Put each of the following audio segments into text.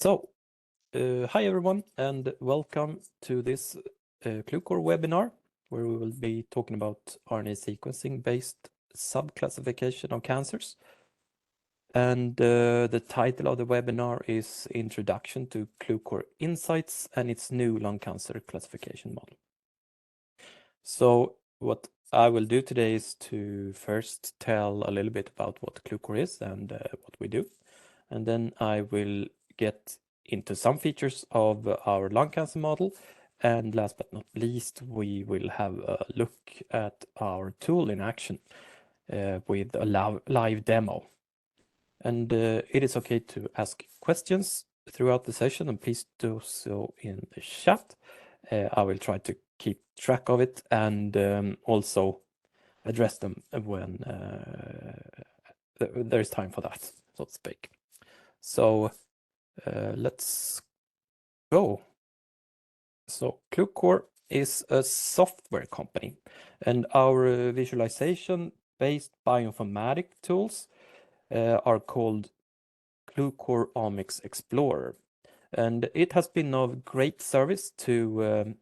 Hi everyone, and welcome to this Qlucore webinar, where we will be talking about RNA sequencing-based subclassification of cancers. And the title of the webinar is Introduction to Qlucore Insights and its new lung cancer classification model. So what I will do today is to first tell a little bit about what Qlucore is and what we do. And then I will get into some features of our lung cancer model. And last but not least, we will have a look at our tool in action with a live demo. And it is okay to ask questions throughout the session, and please do so in the chat. I will try to keep track of it and also address them when there is time for that, so to speak. So let's go. So Qlucore is a software company, and our visualization-based bioinformatic tools are called Qlucore Omics Explorer. And it has been of great service to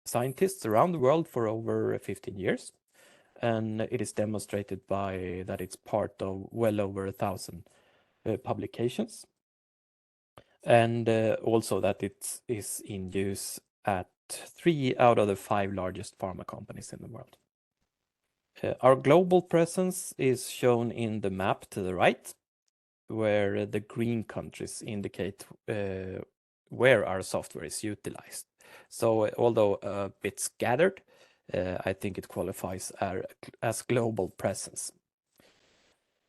scientists around the world for over 15 years. And it is demonstrated by that it's part of well over 1,000 publications. And also that it is in use at 3 out of the 5 largest pharma companies in the world. Our global presence is shown in the map to the right, where the green countries indicate where our software is utilized. So although a bit scattered, I think it qualifies as global presence.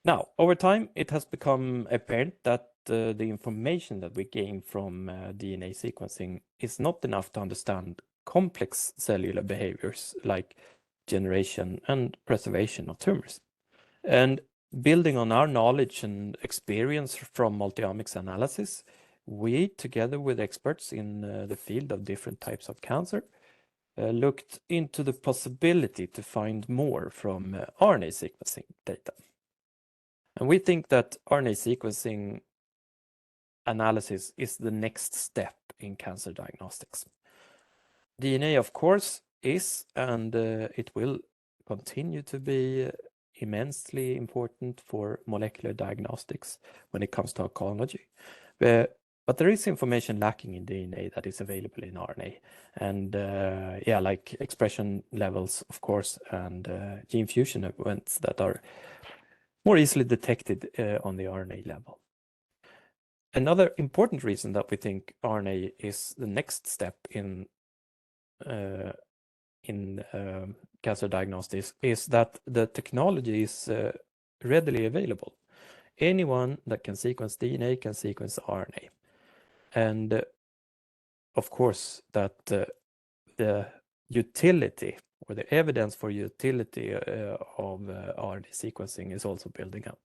Now, over time, it has become apparent that the information that we gain from DNA sequencing is not enough to understand complex cellular behaviors like generation and preservation of tumors. And building on our knowledge and experience from multiomics analysis, we, together with experts in the field of different types of cancer, looked into the possibility to find more from RNA sequencing data. And we think that RNA sequencing analysis is the next step in cancer diagnostics. DNA, of course, is and it will continue to be immensely important for molecular diagnostics when it comes to oncology. But there is information lacking in DNA that is available in RNA. And like expression levels, of course, and gene fusion events that are more easily detected on the RNA level. Another important reason that we think RNA is the next step in cancer diagnostics is that the technology is readily available. Anyone that can sequence DNA can sequence RNA. And of course, that the utility or the evidence for utility of RNA sequencing is also building up.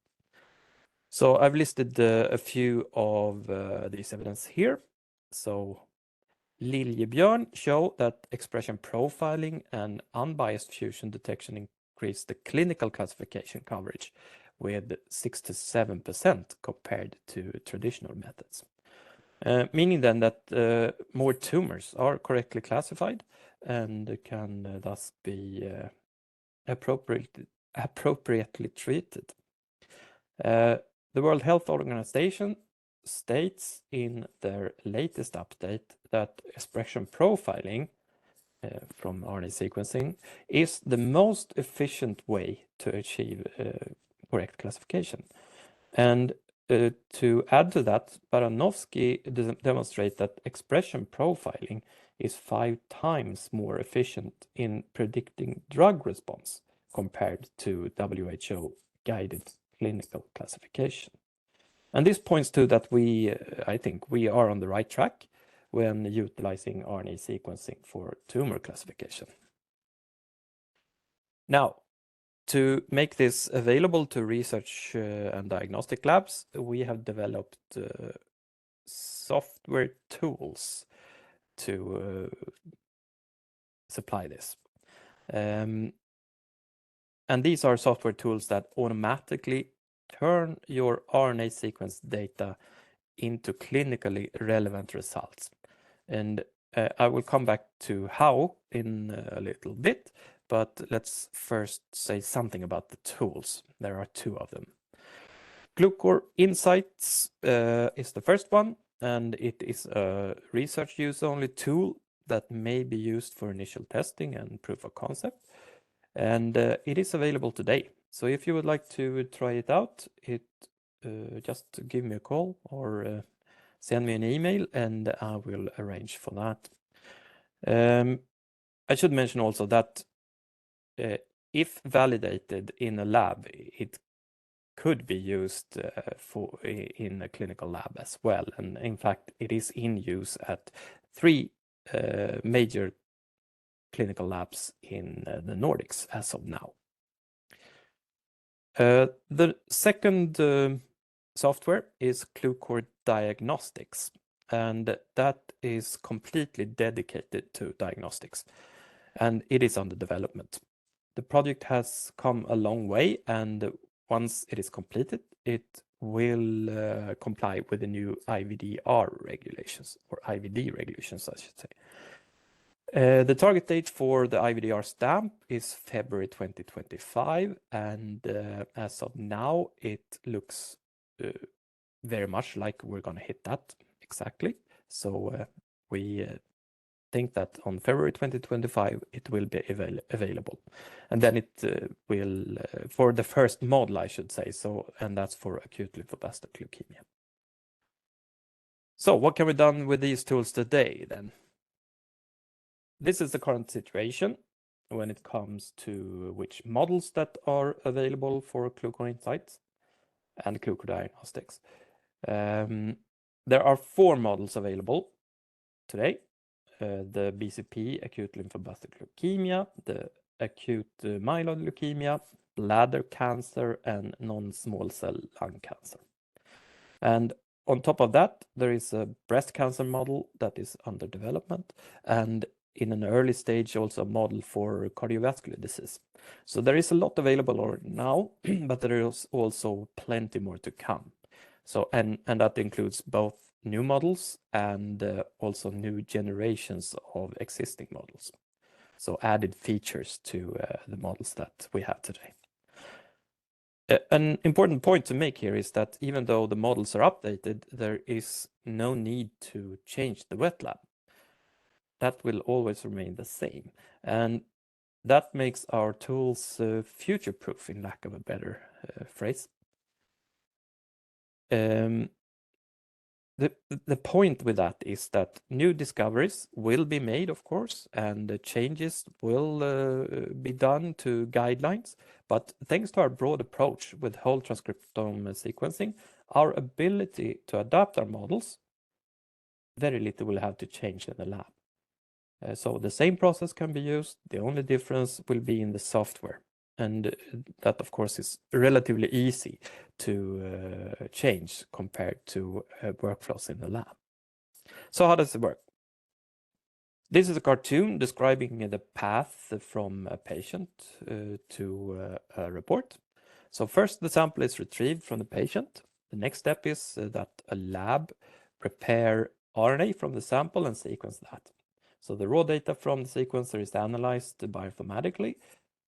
So I've listed a few of these evidence here. So Liljebjörn show that expression profiling and unbiased fusion detection increase the clinical classification coverage with 6 to 7% compared to traditional methods. Meaning then that more tumors are correctly classified and can thus be appropriately treated. The World Health Organization states in their latest update that expression profiling from RNA sequencing is the most efficient way to achieve correct classification. And to add to that, Baranowski demonstrates that expression profiling is 5 times more efficient in predicting drug response compared to WHO guided clinical classification. And this points to that I think we are on the right track when utilizing RNA sequencing for tumor classification. Now, to make this available to research and diagnostic labs, we have developed software tools to supply this. And these are software tools that automatically turn your RNA sequence data into clinically relevant results. And I will come back to how in a little bit, but let's first say something about the tools. There are two of them. Qlucore Insights is the first one, and it is a research use only tool that may be used for initial testing and proof of concept. And it is available today. So if you would like to try it out, just give me a call or send me an email and I will arrange for that. I should mention also that if validated in a lab, it could be used in a clinical lab as well. And in fact, it is in use at 3 major clinical labs in the Nordics as of now. The second software is Qlucore Diagnostics, and that is completely dedicated to diagnostics, and it is under development. The project has come a long way, and once it is completed, it will comply with the new IVDR regulations, or IVD regulations, I should say. The target date for the IVDR stamp is February 2025, and as of now, it looks very much like we're going to hit that exactly. So we think that on February 2025, it will be available. And then it will, for the first model, I should say, so, and that's for acute lymphoblastic leukemia. So what can be done with these tools today then? This is the current situation when it comes to which models that are available for Qlucore Insights and Qlucore Diagnostics. There are 4 models available today. The BCP, acute lymphoblastic leukemia, the acute myeloid leukemia, bladder cancer, and non-small cell lung cancer. And on top of that, there is a breast cancer model that is under development, and in an early stage also a model for cardiovascular disease. So there is a lot available now, but there is also plenty more to come. So and that includes both new models and also new generations of existing models. So added features to the models that we have today. An important point to make here is that even though the models are updated, there is no need to change the wet lab. That will always remain the same. And that makes our tools future-proof, in lack of a better phrase. The point with that is that new discoveries will be made, of course, and changes will be done to guidelines. But thanks to our broad approach with whole transcriptome sequencing, our ability to adapt our models, very little will have to change in the lab. So the same process can be used. The only difference will be in the software. And that, of course, is relatively easy to change compared to workflows in the lab. So how does it work? This is a cartoon describing the path from a patient to a report. So first, the sample is retrieved from the patient. The next step is that a lab prepare RNA from the sample and sequence that. So the raw data from the sequencer is analyzed bioinformatically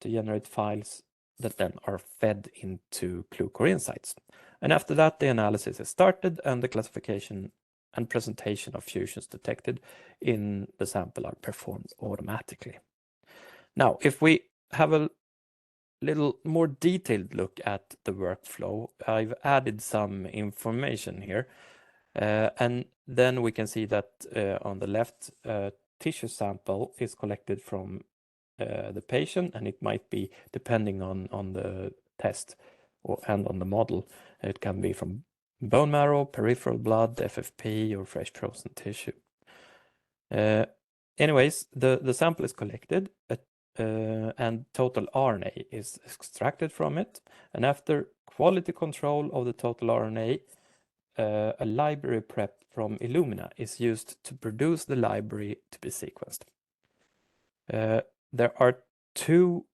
to generate files that then are fed into Qlucore Insights. And after that, the analysis is started and the classification and presentation of fusions detected in the sample are performed automatically. Now, if we have a little more detailed look at the workflow, I've added some information here. And then we can see that on the left, tissue sample is collected from the patient, and it might be depending on the test and on the model. It can be from bone marrow, peripheral blood, FFP, or fresh frozen tissue. Anyways, the sample is collected and total RNA is extracted from it. And after quality control of the total RNA, a library prep from Illumina is used to produce the library to be sequenced. There are 2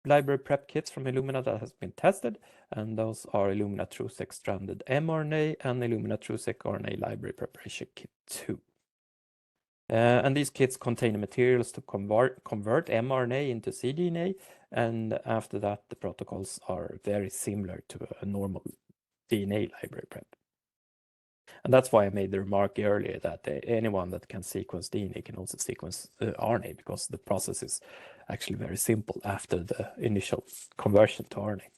library prep kits from Illumina that has been tested, and those are Illumina TrueSeq stranded mRNA and Illumina TrueSeq RNA library preparation kit 2. And these kits contain the materials to convert mRNA into cDNA, and after that the protocols are very similar to a normal DNA library prep. And that's why I made the remark earlier that anyone that can sequence DNA can also sequence RNA, because the process is actually very simple after the initial conversion to RNA.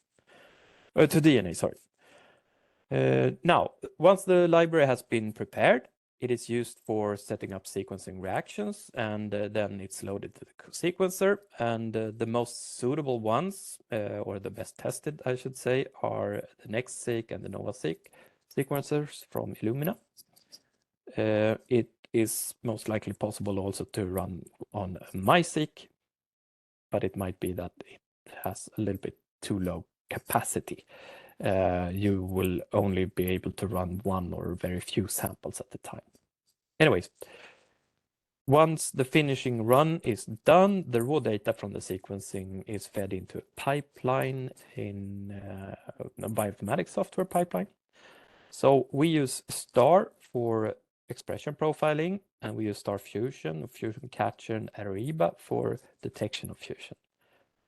To DNA, sorry. Now, once the library has been prepared, it is used for setting up sequencing reactions, and then it's loaded to the sequencer. And the most suitable ones, or the best tested, I should say, are the NextSeq and the NovaSeq sequencers from Illumina. It is most likely possible also to run on a MySeq, but it might be that it has a little bit too low capacity. You will only be able to run one or very few samples at a time. Anyways, once the finishing run is done, the raw data from the sequencing is fed into a pipeline in a bioinformatics software pipeline. So we use STAR for expression profiling, and we use STAR Fusion, Fusion Catcher, and Ariba for detection of fusion.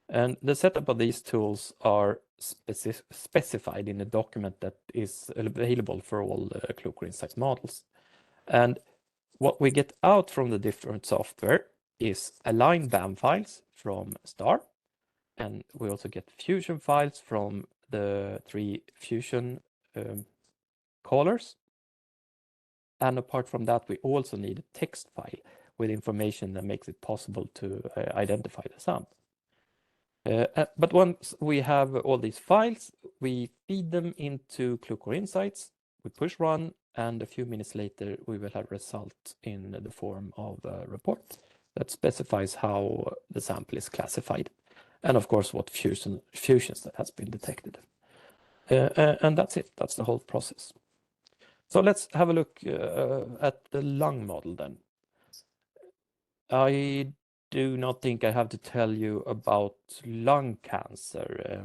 And the setup of these tools are specified in a document that is available for all the Qlucore Insights models. And what we get out from the different software is aligned BAM files from STAR, and we also get fusion files from the 3 fusion callers. And apart from that, we also need a text file with information that makes it possible to identify the sample. But once we have all these files, we feed them into Qlucore Insights, we push run, and a few minutes later we will have a result in the form of a report that specifies how the sample is classified, and of course what fusions that has been detected. And that's it, that's the whole process. So let's have a look at the lung model then. I do not think I have to tell you about lung cancer,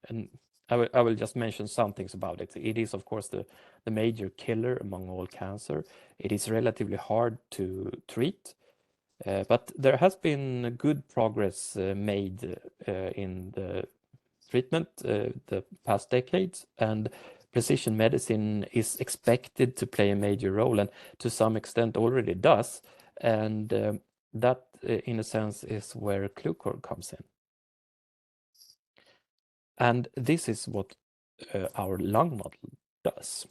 and I will just mention some things about it. It is, of course, the major killer among all cancer. It is relatively hard to treat, but there has been good progress made in the treatment the past decades, and precision medicine is expected to play a major role, and to some extent already does. And that, in a sense, is where Qlucore comes in. And this is what our lung model does.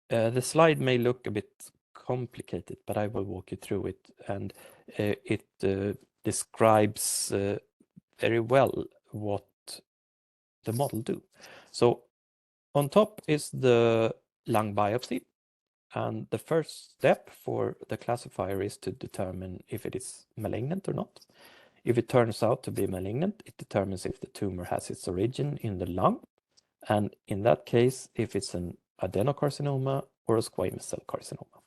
The slide may look a bit complicated, but I will walk you through it, and it describes very well what the model do. So on top is the lung biopsy, and the first step for the classifier is to determine if it is malignant or not. If it turns out to be malignant, it determines if the tumor has its origin in the lung, and in that case, if it's an adenocarcinoma or a squamous cell carcinoma.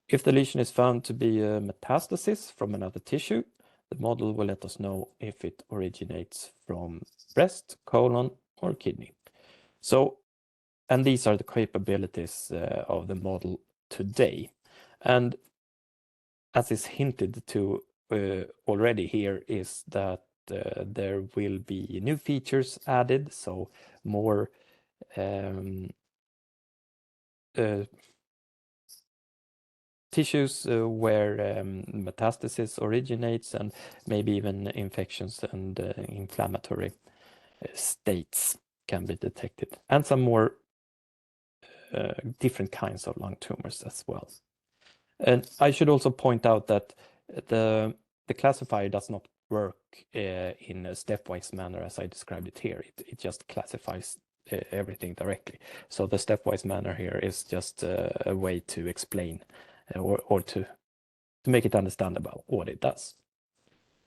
If the lesion is found to be a metastasis from another tissue, the model will let us know if it originates from breast, colon, or kidney. So, and these are the capabilities of the model today. And as is hinted to already here, is that there will be new features added, so more tissues where metastasis originates, and maybe even infections and inflammatory states can be detected, and some more different kinds of lung tumors as well. And I should also point out that the classifier does not work in a stepwise manner as I described it here. It just classifies everything directly. So the stepwise manner here is just a way to explain or to make it understandable what it does.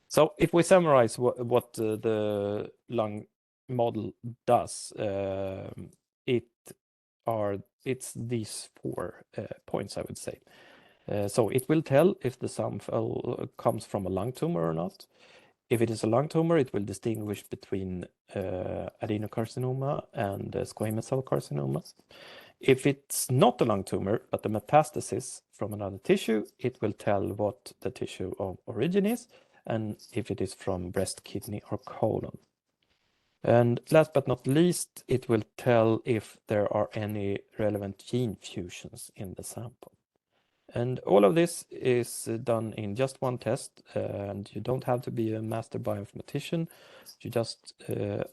So if we summarize what the lung model does, it's these 4 points, I would say. So it will tell if the sample comes from a lung tumor or not. If it is a lung tumor, it will distinguish between adenocarcinoma and squamous cell carcinomas. If it's not a lung tumor, but a metastasis from another tissue, it will tell what the tissue of origin is, and if it is from breast, kidney, or colon. And last but not least, it will tell if there are any relevant gene fusions in the sample. And all of this is done in just one test, and you don't have to be a master bioinformatician. You just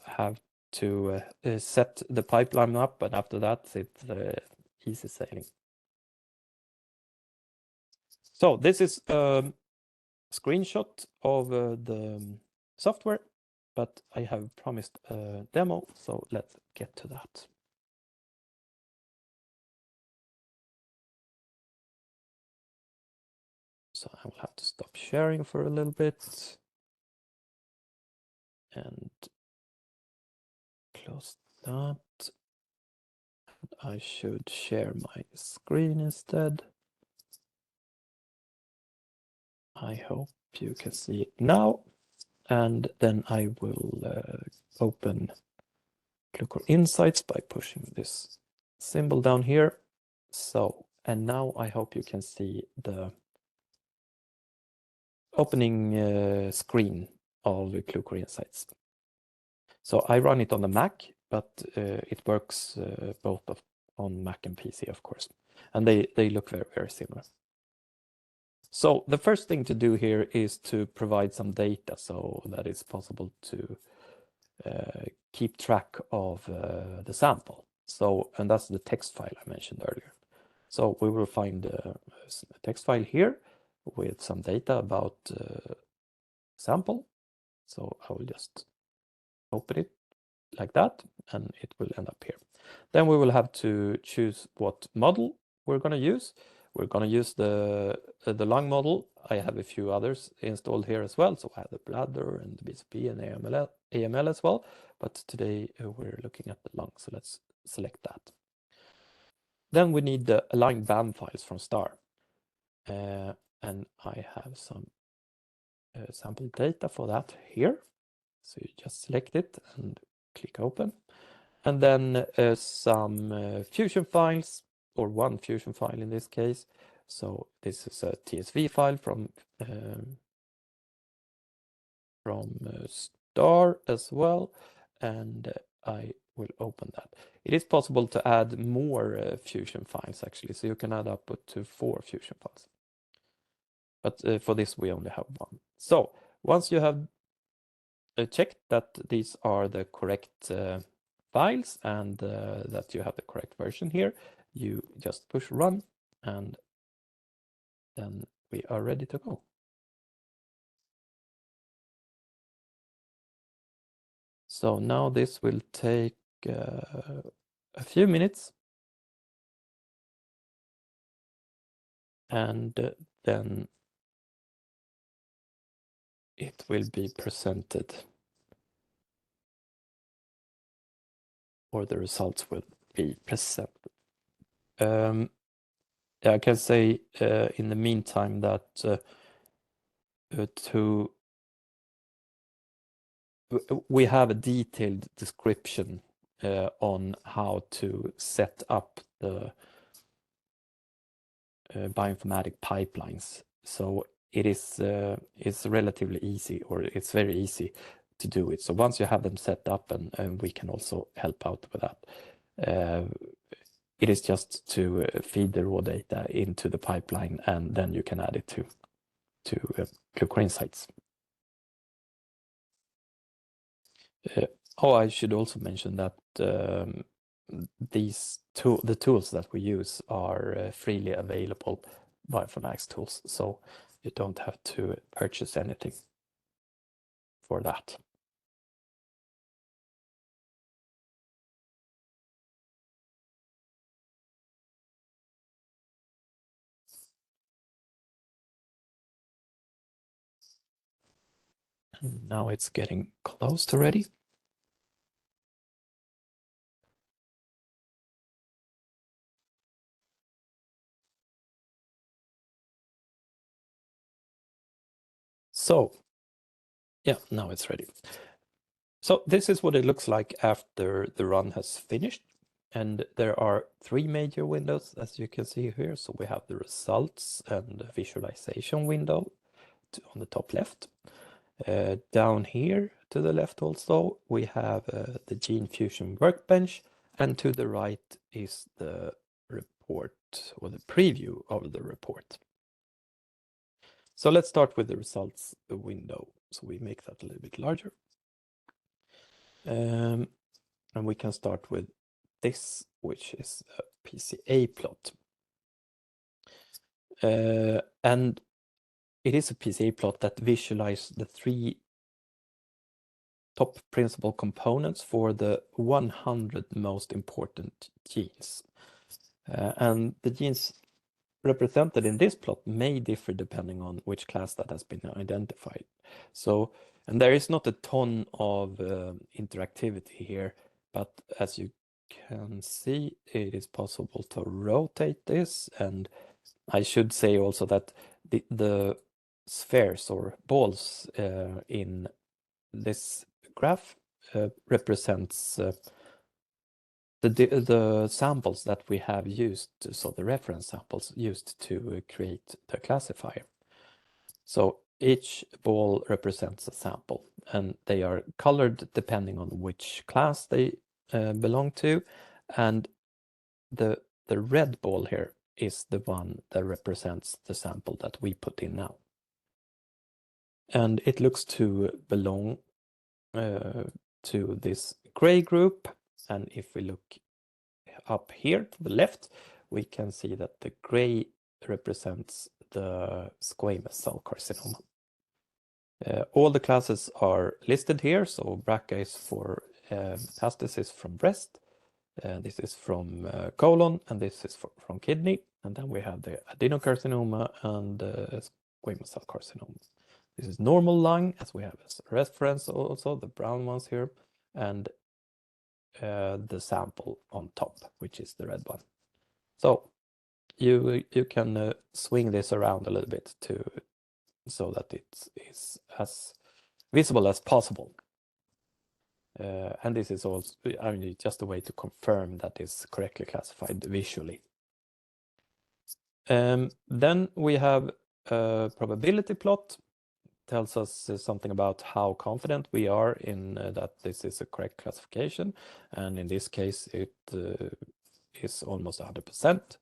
have to set the pipeline up, and after that, it's easy sailing. So this is a screenshot of the software, but I have promised a demo, so let's get to that. So I will have to stop sharing for a little bit and close that. I should share my screen instead. I hope you can see it now. And then I will open Qlucore Insights by pushing this symbol down here. So, and now I hope you can see the opening screen of Qlucore Insights. So I run it on the Mac, but it works both on Mac and PC, of course. And they look very, very similar. So the first thing to do here is to provide some data so that it's possible to keep track of the sample. So, and that's the text file I mentioned earlier. So we will find a text file here with some data about sample. So I will just open it like that, and it will end up here. Then we will have to choose what model we're going to use. We're going to use the lung model. I have a few others installed here as well. So I have the bladder and the BCP and AML as well. But today we're looking at the lung. So let's select that. Then we need the aligned band files from STAR. And I have some sample data for that here. So you just select it and click open. And then some fusion files, or one fusion file in this case. So this is a TSV file from STAR as well, and I will open that. It is possible to add more fusion files actually, so you can add up to 4 fusion files. But for this we only have one. So once you have checked that these are the correct files and that you have the correct version here, you just push run, and then we are ready to go. So now this will take a few minutes, and then it will be presented, or the results will be presented. I can say in the meantime that we have a detailed description on how to set up the bioinformatic pipelines. So it is it's relatively easy, or it's very easy to do it. So once you have them set up, and we can also help out with that, it is just to feed the raw data into the pipeline, and then you can add it to Qlucore Insights. Oh, I should also mention that the tools that we use are freely available bioinformatics tools, so you don't have to purchase anything for that. And now it's getting close already. So Yeah, now it's ready. So this is what it looks like after the run has finished. And there are three major windows, as you can see here. So we have the results and the visualization window on the top left. Down here to the left also, we have the Gene Fusion Workbench, and to the right is the report or the preview of the report. So let's start with the results window. So we make that a little bit larger. And we can start with this, which is a PCA plot. And it is a PCA plot that visualizes the three top principal components for the 100 most important genes. And the genes represented in this plot may differ depending on which class that has been identified. So, and there is not a ton of interactivity here, but as you can see, it is possible to rotate this. And I should say also that the spheres or balls in this graph represents the samples that we have used, so the reference samples used to create the classifier. So each ball represents a sample, and they are colored depending on which class they belong to, and the red ball here is the one that represents the sample that we put in now. And it looks to belong to this gray group, and if we look up here to the left, we can see that the gray represents the squamous cell carcinoma. All the classes are listed here, so BRCA is for metastasis from breast, this is from colon, and this is from kidney, and then we have the adenocarcinoma and squamous cell carcinoma. This is normal lung, as we have as a reference also, the brown ones here, and the sample on top, which is the red one. So you can swing this around a little bit so that it is as visible as possible. And this is also just a way to confirm that it's correctly classified visually. Then we have a probability plot. Tells us something about how confident we are in that this is a correct classification, and in this case it is almost 100%,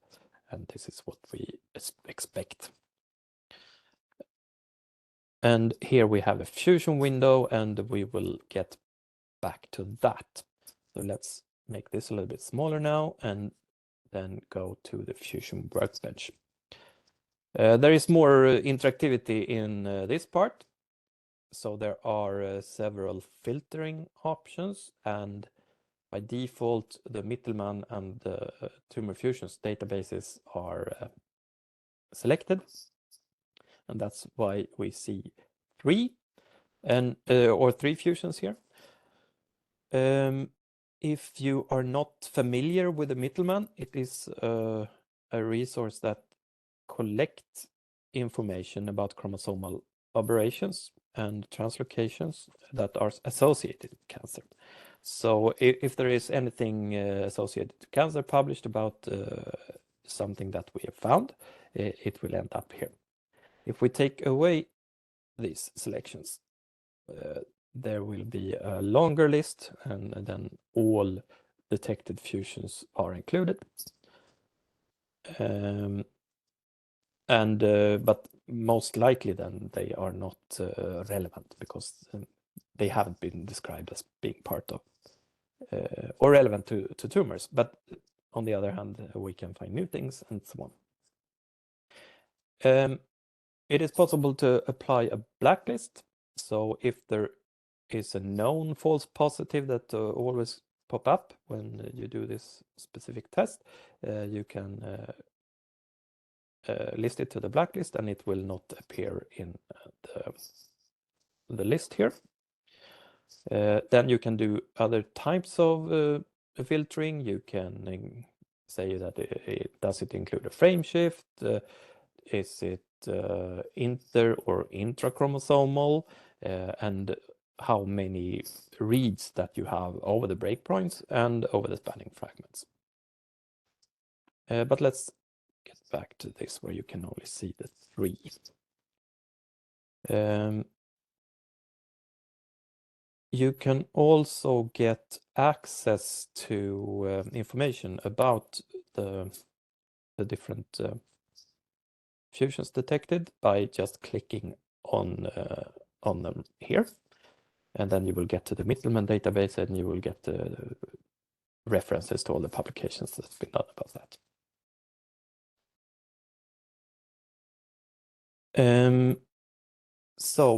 and this is what we expect. And here we have a fusion window, and we will get back to that. So let's make this a little bit smaller now and then go to the fusion workbench. There is more interactivity in this part. So there are several filtering options, and by default, the Mittelmann and the Tumor Fusions databases are selected, and that's why we see three or three fusions here. If you are not familiar with the Mittelmann, it is a resource that collects information about chromosomal aberrations and translocations that are associated with cancer. So if there is anything associated to cancer published about something that we have found, it will end up here. If we take away these selections, there will be a longer list, and then all detected fusions are included. But most likely then they are not relevant because they haven't been described as being part of or relevant to tumors. But on the other hand, we can find new things and so on. It is possible to apply a blacklist. So if there is a known false positive that always pop up when you do this specific test, you can list it to the blacklist, and it will not appear in the list here. Then you can do other types of filtering. You can say that does it include a frame shift? Is it inter or intrachromosomal? and how many reads that you have over the breakpoints and over the spanning fragments. But let's get back to this where you can only see the 3. You can also get access to information about the different fusions detected by just clicking on them here. And then you will get to the Mittelman database and you will get the references to all the publications that's been done about that.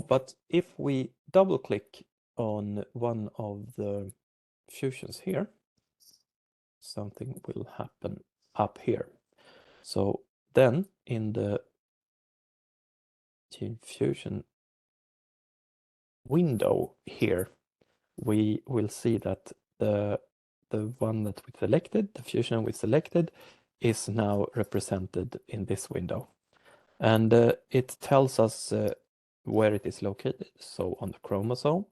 But if we double click on one of the fusions here, something will happen up here. So then in the Gene Fusion window here, we will see that the one that we selected, the fusion we selected, is now represented in this window. And it tells us where it is located. So on the chromosome,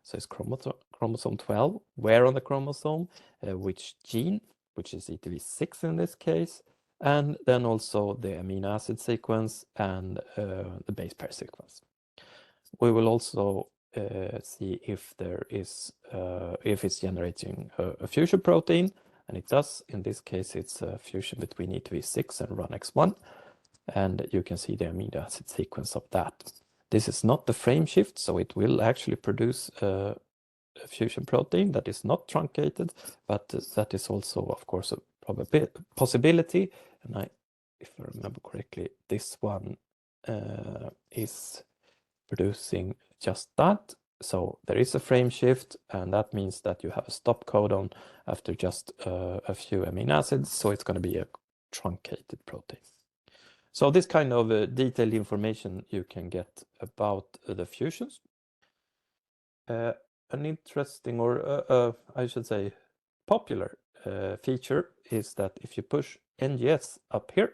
so it's chromosome 12, where on the chromosome, which gene, which is ETV6 in this case, and then also the amino acid sequence and the base pair sequence. We will also see if there is if it's generating a fusion protein, and it does. In this case, it's a fusion between ETV6 and RUNX1, and you can see the amino acid sequence of that. This is not the frame shift, so it will actually produce a fusion protein that is not truncated, but that is also, of course, a possibility. And if I remember correctly, this one is producing just that. So there is a frame shift, and that means that you have a stop codon after just a few amino acids, so it's going to be a truncated protein. So this kind of detailed information you can get about the fusions. An interesting, or I should say popular feature is that if you push NGS up here,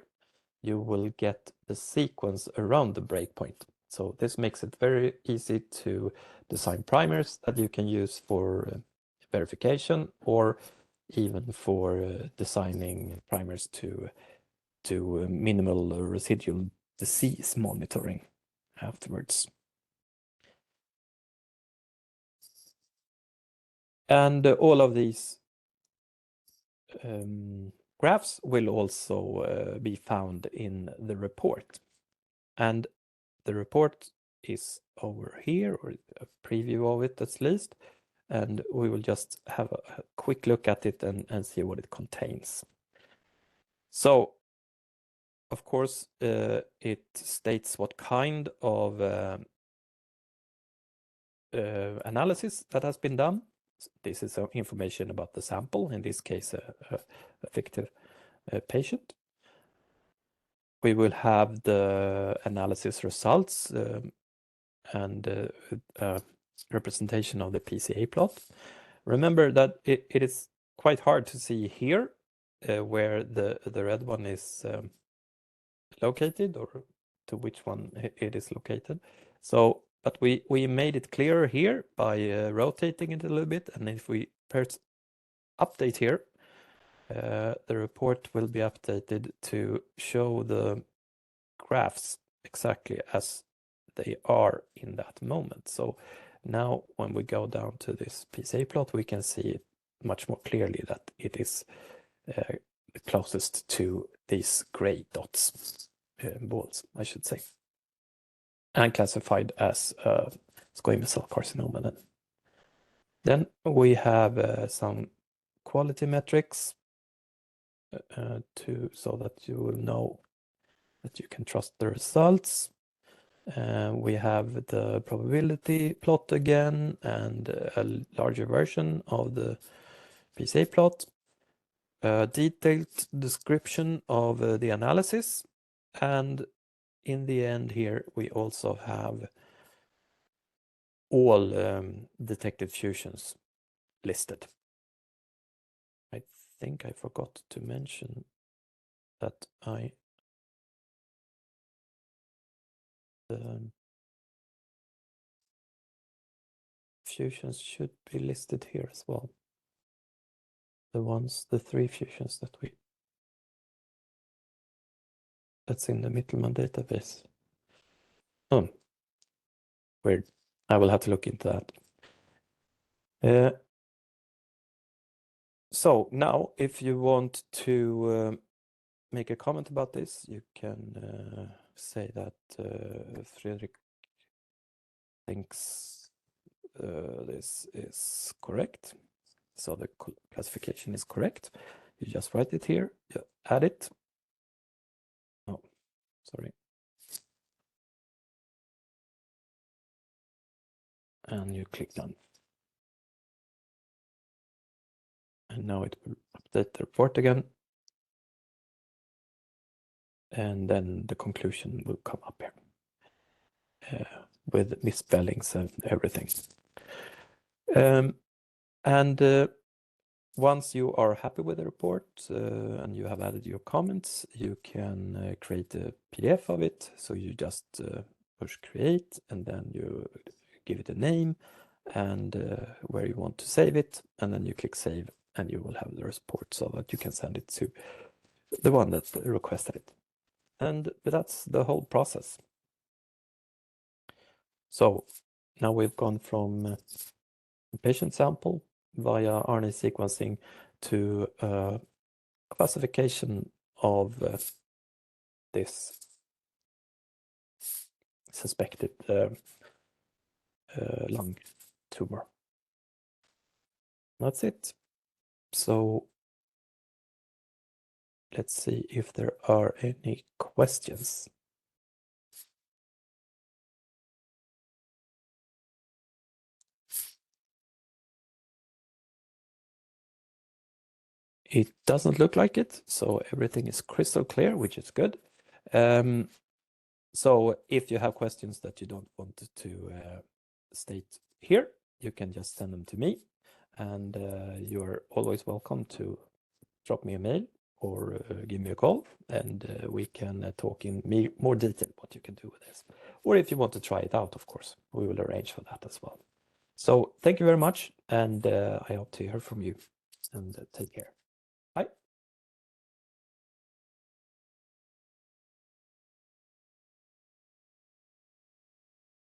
you will get the sequence around the breakpoint. So this makes it very easy to design primers that you can use for verification, or even for designing primers to minimal residual disease monitoring afterwards. And all of these graphs will also be found in the report. And the report is over here, or a preview of it at least. And we will just have a quick look at it and see what it contains. So, of course, it states what kind of analysis that has been done. This is information about the sample, in this case, a fictive patient. We will have the analysis results and representation of the PCA plot. Remember that it is quite hard to see here where the red one is located, or to which one it is located. So, but we made it clearer here by rotating it a little bit, and if we press update here, the report will be updated to show the graphs exactly as they are in that moment. So now when we go down to this PCA plot, we can see it much more clearly that it is closest to these gray dots, balls, I should say, and classified as squamous cell carcinoma. Then we have some quality metrics so that you will know that you can trust the results. We have the probability plot again, and a larger version of the PCA plot. A detailed description of the analysis, and in the end here we also have all detected fusions listed. I think I forgot to mention that fusions should be listed here as well. The 3 fusions that's in the Mittelman database. Oh, weird. I will have to look into that. So now, if you want to make a comment about this, you can say that Fredrik thinks this is correct. So the classification is correct. You just write it here, you add it. Oh, sorry. And you click done. And now it will update the report again. And then the conclusion will come up here with misspellings and everything. Once you are happy with the report and you have added your comments, you can create a PDF of it. So you just push create and then you give it a name and where you want to save it. And then you click save and you will have the report so that you can send it to the one that requested it. And that's the whole process. So now we've gone from a patient sample via RNA sequencing to classification of this suspected lung tumor. That's it. So let's see if there are any questions. It doesn't look like it, so everything is crystal clear, which is good. So if you have questions that you don't want to state here, you can just send them to me, and you're always welcome to drop me a mail or give me a call, and we can talk in more detail what you can do with this. Or if you want to try it out, of course, we will arrange for that as well. So thank you very much, and I hope to hear from you, and take care. Bye.